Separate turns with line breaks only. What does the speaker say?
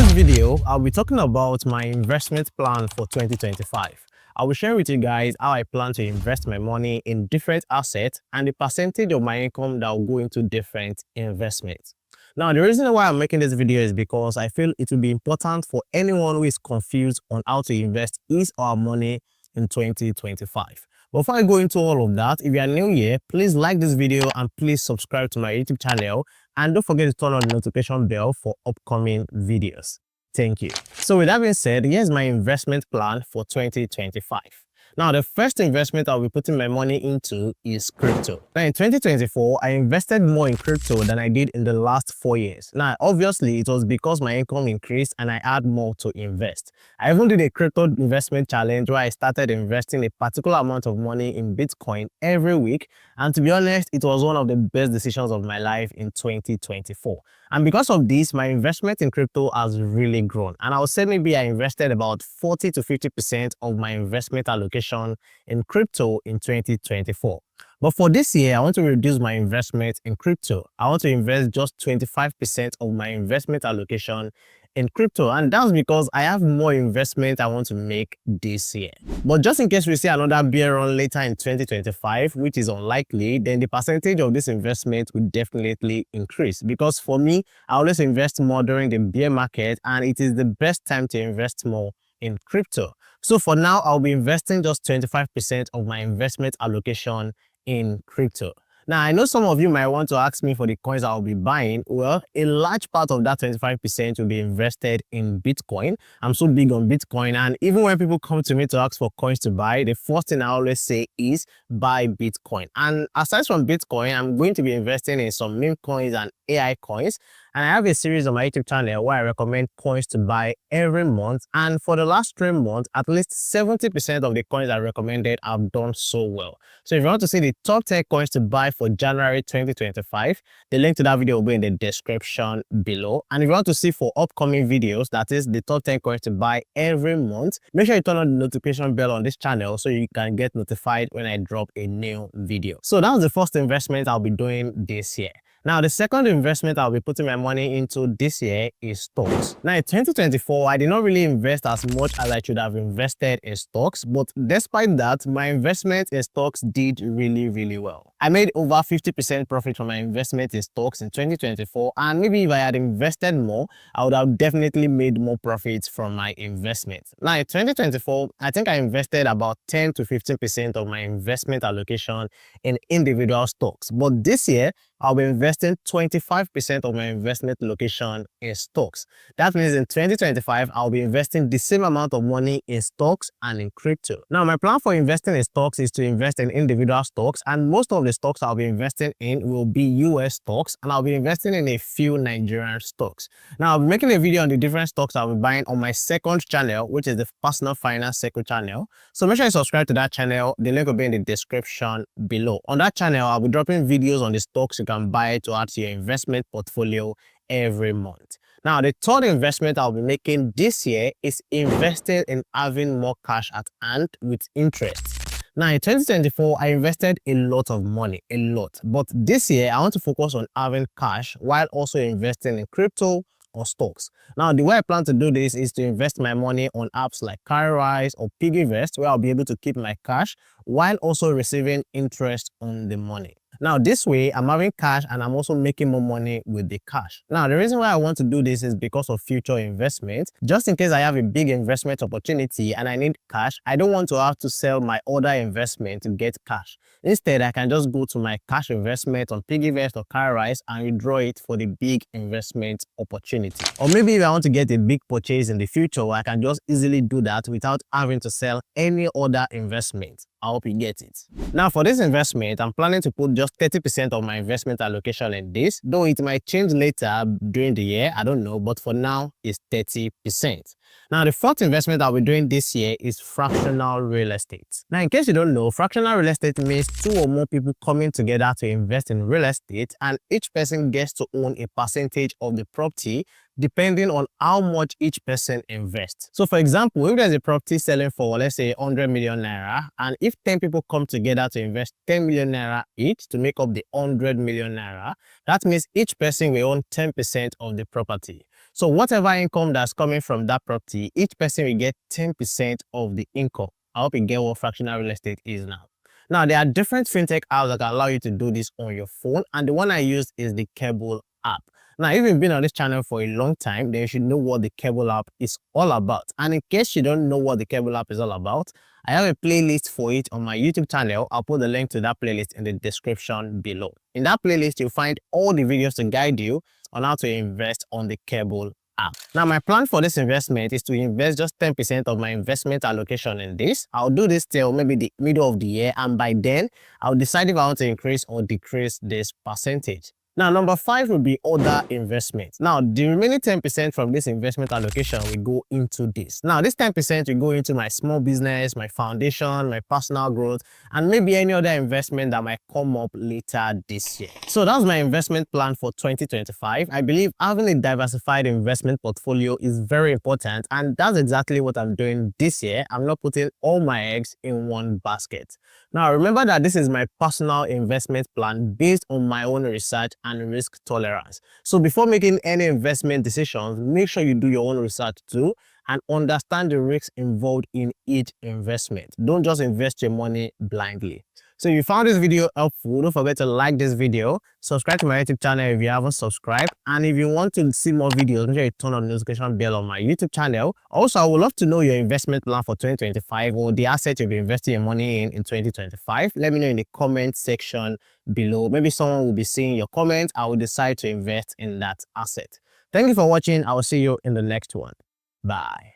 this video, I'll be talking about my investment plan for 2025. I will share with you guys how I plan to invest my money in different assets and the percentage of my income that will go into different investments. Now, the reason why I'm making this video is because I feel it will be important for anyone who is confused on how to invest his or her money in 2025. Before I go into all of that, if you are new here, please like this video and please subscribe to my YouTube channel. And don't forget to turn on the notification bell for upcoming videos. Thank you. So with that being said, here's my investment plan for 2025. Now, the first investment I'll be putting my money into is crypto. Now, in 2024, I invested more in crypto than I did in the last 4 years. Now, obviously, it was because my income increased and I had more to invest. I even did a crypto investment challenge where I started investing a particular amount of money in Bitcoin every week. And to be honest, it was one of the best decisions of my life in 2024. And because of this, my investment in crypto has really grown. And I would say maybe I invested about 40 to 50% of my investment allocation in crypto in 2024. But for this year, I want to reduce my investment in crypto. I want to invest just 25% of my investment allocation in crypto, and that's because I have more investment I want to make this year. But just in case we see another bear run later in 2025, which is unlikely, then the percentage of this investment will definitely increase, because for me, I always invest more during the bear market, and it is the best time to invest more in crypto. So for now, I'll be investing just 25% of my investment allocation in crypto. Now, I know some of you might want to ask me for the coins I'll be buying. Well, a large part of that 25% will be invested in Bitcoin. I'm so big on Bitcoin, and even when people come to me to ask for coins to buy, the first thing I always say is buy Bitcoin. And aside from Bitcoin, I'm going to be investing in some meme coins and AI coins. And I have a series on my YouTube channel where I recommend coins to buy every month. And for the last 3 months, at least 70% of the coins I recommended have done so well. So if you want to see the top 10 coins to buy for January 2025, the link to that video will be in the description below. And if you want to see for upcoming videos, that is the top 10 coins to buy every month, make sure you turn on the notification bell on this channel so you can get notified when I drop a new video. So that was the first investment I'll be doing this year. Now, the second investment I'll be putting my money into this year is stocks. Now, in 2024, I did not really invest as much as I should have invested in stocks, but despite that, my investment in stocks did really well. I made over 50% profit from my investment in stocks in 2024, and maybe if I had invested more, I would have definitely made more profits from my investment. Now, in 2024, I think I invested about 10 to 15% of my investment allocation in individual stocks, but this year, I'll be investing 25% of my investment allocation in stocks. That means in 2025, I'll be investing the same amount of money in stocks and in crypto. Now, my plan for investing in stocks is to invest in individual stocks, and most of the stocks I'll be investing in will be US stocks, and I'll be investing in a few Nigerian stocks. Now, I'll be making a video on the different stocks I'll be buying on my second channel, which is the Personal Finance Second channel. So make sure you subscribe to that channel. The link will be in the description below. On that channel, I'll be dropping videos on the stocks you can buy to add to your investment portfolio every month. Now, the third investment I'll be making this year is investing in having more cash at hand with interest. Now, in 2024, I invested a lot of money, a lot. But this year, I want to focus on having cash while also investing in crypto or stocks. Now, the way I plan to do this is to invest my money on apps like Carrise or Piggyvest, where I'll be able to keep my cash while also receiving interest on the money. Now, this way, I'm having cash and I'm also making more money with the cash. Now, the reason why I want to do this is because of future investments. Just in case I have a big investment opportunity and I need cash, I don't want to have to sell my other investment to get cash. Instead, I can just go to my cash investment on Piggyvest or Carrise and withdraw it for the big investment opportunity. Or maybe if I want to get a big purchase in the future, I can just easily do that without having to sell any other investment. I hope you get it. Now, for this investment, I'm planning to put just 30% of my investment allocation in this, though it might change later during the year, I don't know, but for now, it's 30%. Now, the fourth investment I'll be doing this year is fractional real estate. Now, in case you don't know, fractional real estate means 2 or more people coming together to invest in real estate, and each person gets to own a percentage of the property depending on how much each person invests. So for example, if there's a property selling for, let's say, 100 million naira, and if 10 people come together to invest 10 million naira each to make up the 100 million naira, that means each person will own 10% of the property. So whatever income that's coming from that property, each person will get 10% of the income. I hope you get what fractional real estate is now. Now, there are different fintech apps that can allow you to do this on your phone, and the one I use is the Cable app. Now, if you've been on this channel for a long time, then you should know what the Cable app is all about. And in case you don't know what the Cable app is all about, I have a playlist for it on my YouTube channel. I'll put the link to that playlist in the description below. In that playlist, you'll find all the videos to guide you on how to invest on the Cable app. Now, my plan for this investment is to invest just 10% of my investment allocation in this. I'll do this till maybe the middle of the year, and by then, I'll decide if I want to increase or decrease this percentage. Now, number 5 will be other investments. Now, the remaining 10% from this investment allocation will go into this. Now, this 10% will go into my small business, my foundation, my personal growth, and maybe any other investment that might come up later this year. So that's my investment plan for 2025. I believe having a diversified investment portfolio is very important, and that's exactly what I'm doing this year. I'm not putting all my eggs in one basket. Now, remember that this is my personal investment plan based on my own research and risk tolerance. So before making any investment decisions, make sure you do your own research too and understand the risks involved in each investment. Don't just invest your money blindly. So if you found this video helpful, don't forget to like this video, subscribe to my YouTube channel if you haven't subscribed, and if you want to see more videos, make sure you turn on the notification bell on my YouTube channel. Also, I would love to know your investment plan for 2025 or the asset you'll be investing your money in 2025. Let me know in the comment section below. Maybe someone will be seeing your comment. I will decide to invest in that asset. Thank you for watching. I will see you in the next one. Bye.